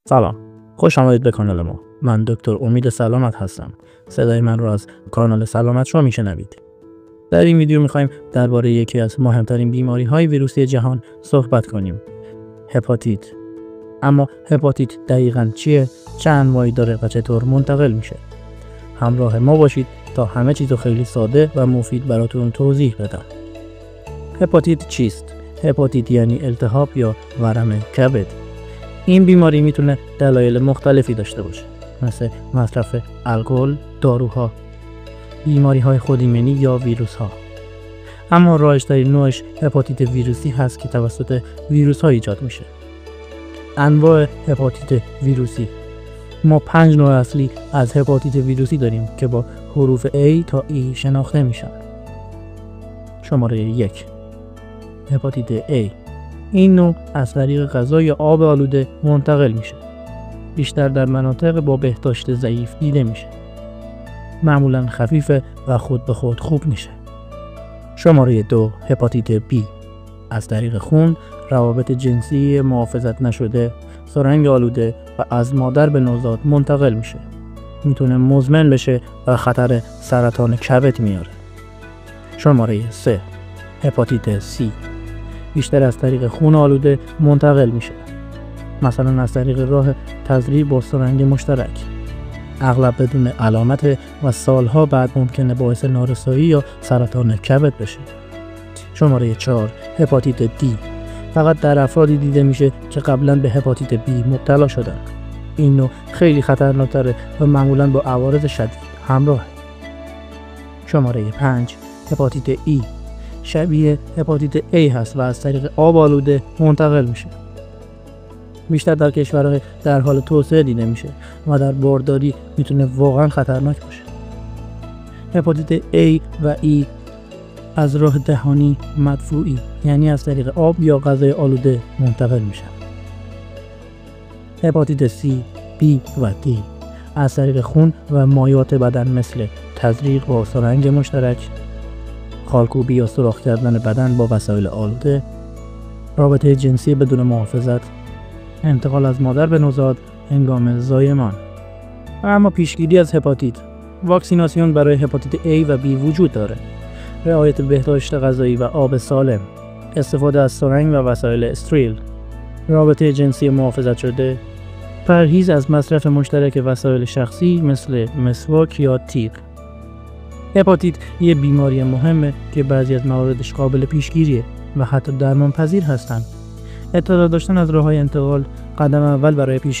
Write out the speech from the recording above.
سلام، خوش آمدید به کانال ما. من دکتر امید سلامت هستم. صدای من رو از کانال سلامت شما میشنوید. در این ویدیو میخوایم درباره یکی از مهمترین بیماری‌های ویروسی جهان صحبت کنیم. هپاتیت. اما هپاتیت دقیقاً چیه؟ چه انواعی داره و چطور منتقل میشه؟ همراه ما باشید تا همه چیزو خیلی ساده و مفید براتون توضیح بدم. هپاتیت چیست؟ هپاتیت یعنی التهاب یا ورم کبد. این بیماری میتونه دلایل مختلفی داشته باشه، مثل مصرف الکل، داروها، بیماری‌های خودایمنی یا ویروس‌ها. اما رایج‌ترین نوعش هپاتیت ویروسی هست که توسط ویروس‌ها ایجاد میشه. انواع هپاتیت ویروسی. ما 5 نوع اصلی از هپاتیت ویروسی داریم که با حروف A تا E شناخته میشن. شماره 1. هپاتیت A. این نوع از طریق غذا یا آب آلوده منتقل میشه. بیشتر در مناطق با بهداشت ضعیف دیده میشه. معمولا خفیفه و خود به خود خوب میشه. شماره 2. هپاتیت B. از طریق خون، روابط جنسی محافظت نشده، سرنگ آلوده و از مادر به نوزاد منتقل میشه. میتونه مزمن بشه و خطر سرطان کبد میاره. شماره 3. هپاتیت C. بیشتر از طریق خون آلوده منتقل میشه، مثلا از طریق راه تزریق با سرنگ مشترک. اغلب بدون علامت و سالها بعد ممکنه باعث نارسایی یا سرطان کبد بشه. شماره 4. هپاتیت D. فقط در افرادی دیده میشه که قبلا به هپاتیت B مبتلا شدن. این نوع خیلی خطرناک‌تره و معمولا با عوارض شدید همراهه. شماره 5. هپاتیت E. شبیه هپاتیت A هست و از طریق آب آلوده منتقل میشه. بیشتر در کشورهای در حال توسعه دیده میشه و در بارداری میتونه واقعا خطرناک باشه. هپاتیت A و E از راه دهانی مدفوعی، یعنی از طریق آب یا غذای آلوده منتقل میشن. هپاتیت C، B و D از طریق خون و مایعات بدن مثل تزریق با سرنگ مشترک، خالکوبی یا سوراخ کردن بدن با وسایل آلوده، رابطه جنسی بدون محافظت، انتقال از مادر به نوزاد هنگام زایمان. اما پیشگیری از هپاتیت. واکسیناسیون برای هپاتیت A و B وجود داره. رعایت بهداشت غذایی و آب سالم، استفاده از سرنگ و وسایل استریل، رابطه جنسی محافظت شده، پرهیز از مصرف مشترک وسایل شخصی مثل مسواک یا تیغ. هپاتیت یه بیماری مهمه که بعضی از مواردش قابل پیشگیریه و حتی درمان پذیر هستن. اطلاع داشتن از راه‌های انتقال قدم اول برای پیشگیری